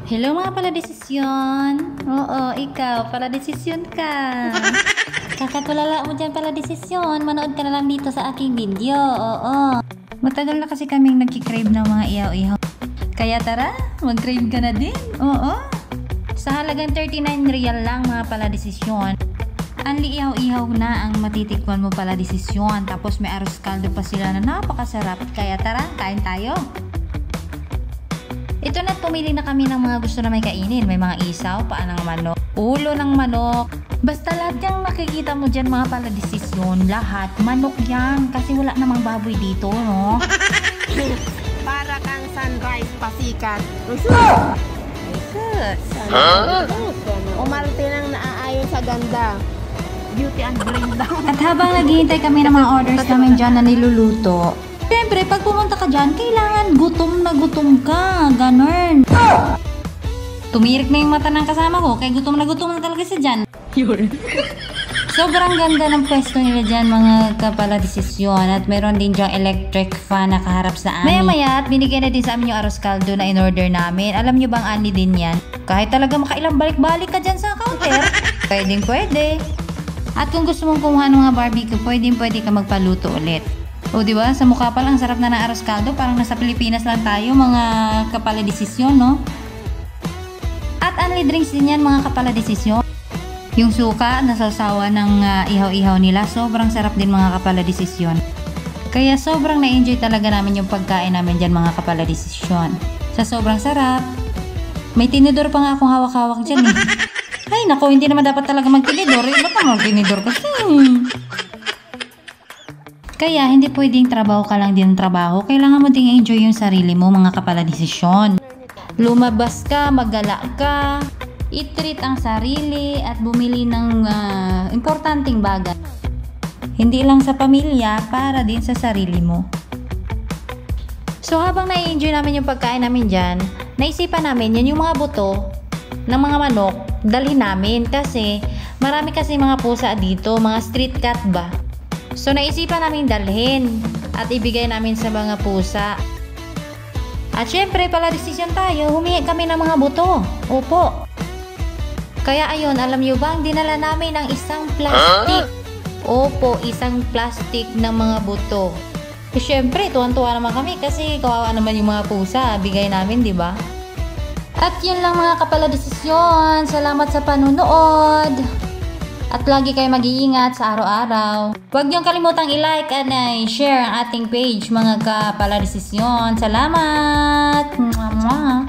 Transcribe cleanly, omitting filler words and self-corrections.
Hello mga paladesisyon. Oo, ikaw, paladesisyon ka. Kakatulala mo dyan paladesisyon. Manood ka na lang dito sa aking video. Oo. Matagal na kasi kaming nagkikrave ng mga ihaw-ihaw. Kaya tara, mag-crave ka na din. Oo. Sa halagang 39 real lang mga paladesisyon. Anli ihaw-ihaw na ang matitikman mo paladesisyon. Tapos may arroz caldo pa sila na napakasarap. Kaya tara, kain tayo. Ito na, pumili na kami ng mga gusto na may kainin. May mga isaw, paa ng manok, ulo ng manok. Basta lahat yung makikita mo dyan mga paladesisyon, lahat manok yan. Kasi wala namang baboy dito, no? Para kang sunrise pasikat. Umalte nang naaayon sa ganda. Beauty and brain daw. At habang naghihintay kami ng mga orders namin dyan na niluluto, siyempre, pag pumunta ka dyan, kailangan gutom na gutom ka. Ganun. Tumirik na yung mata ng kasama ko, kaya gutom na talaga siya dyan. Sobrang ganda ng pwesto nila dyan, mga kapaladesisyon. At meron din dyang electric fan na kaharap sa amin. Maya-maya, at binigay na din sa amin yung arroz caldo na in-order namin. Alam nyo bang ani din yan? Kahit talaga makailang balik-balik ka dyan sa counter, pwede. At kung gusto mong kumuha ng mga barbecue, pwede ka magpaluto ulit. O diba, sa mukha pa lang sarap na ng arroz caldo, parang nasa Pilipinas lang tayo mga kapaladesisyon, no? At only drinks din yan mga kapaladesisyon. Yung suka na sausawa ng ihaw-ihaw nila, sobrang sarap din mga kapaladesisyon. Kaya sobrang na-enjoy talaga namin yung pagkain namin dyan mga kapaladesisyon. Sa sobrang sarap, may tinidor pa nga akong hawak-hawak dyan eh. Ay nako, hindi naman dapat talaga magtinidor. Ba't naman magtinidor kasi? Kaya hindi pwedeng trabaho ka lang din trabaho. Kailangan mo ding enjoy yung sarili mo mga kapaladesisyon. Lumabas ka, magala ka, i-treat ang sarili at bumili ng importanteng bagay. Hindi lang sa pamilya, para din sa sarili mo. So habang na-enjoy namin yung pagkain namin dyan, naisipan namin yan yung mga buto ng mga manok, dalhin namin kasi marami kasi mga pusa dito, mga street cat ba. So naisipan namin dalhin at ibigay namin sa mga pusa. At syempre paladesisyon tayo, humingi kami ng mga buto. Opo. Kaya ayun, alam nyo bang dinala namin ng isang plastic. Opo, isang plastic ng mga buto. E syempre, tuwan-tuwa naman kami kasi kawawa naman yung mga pusa. Bigay namin, di ba? At yun lang mga kapaladesisyon. Salamat sa panunood. At lagi kayo mag-iingat sa araw-araw. Huwag niyong kalimutang i-like at i-share ang ating page mga kapaladesisyon. Salamat! Mwah, mwah.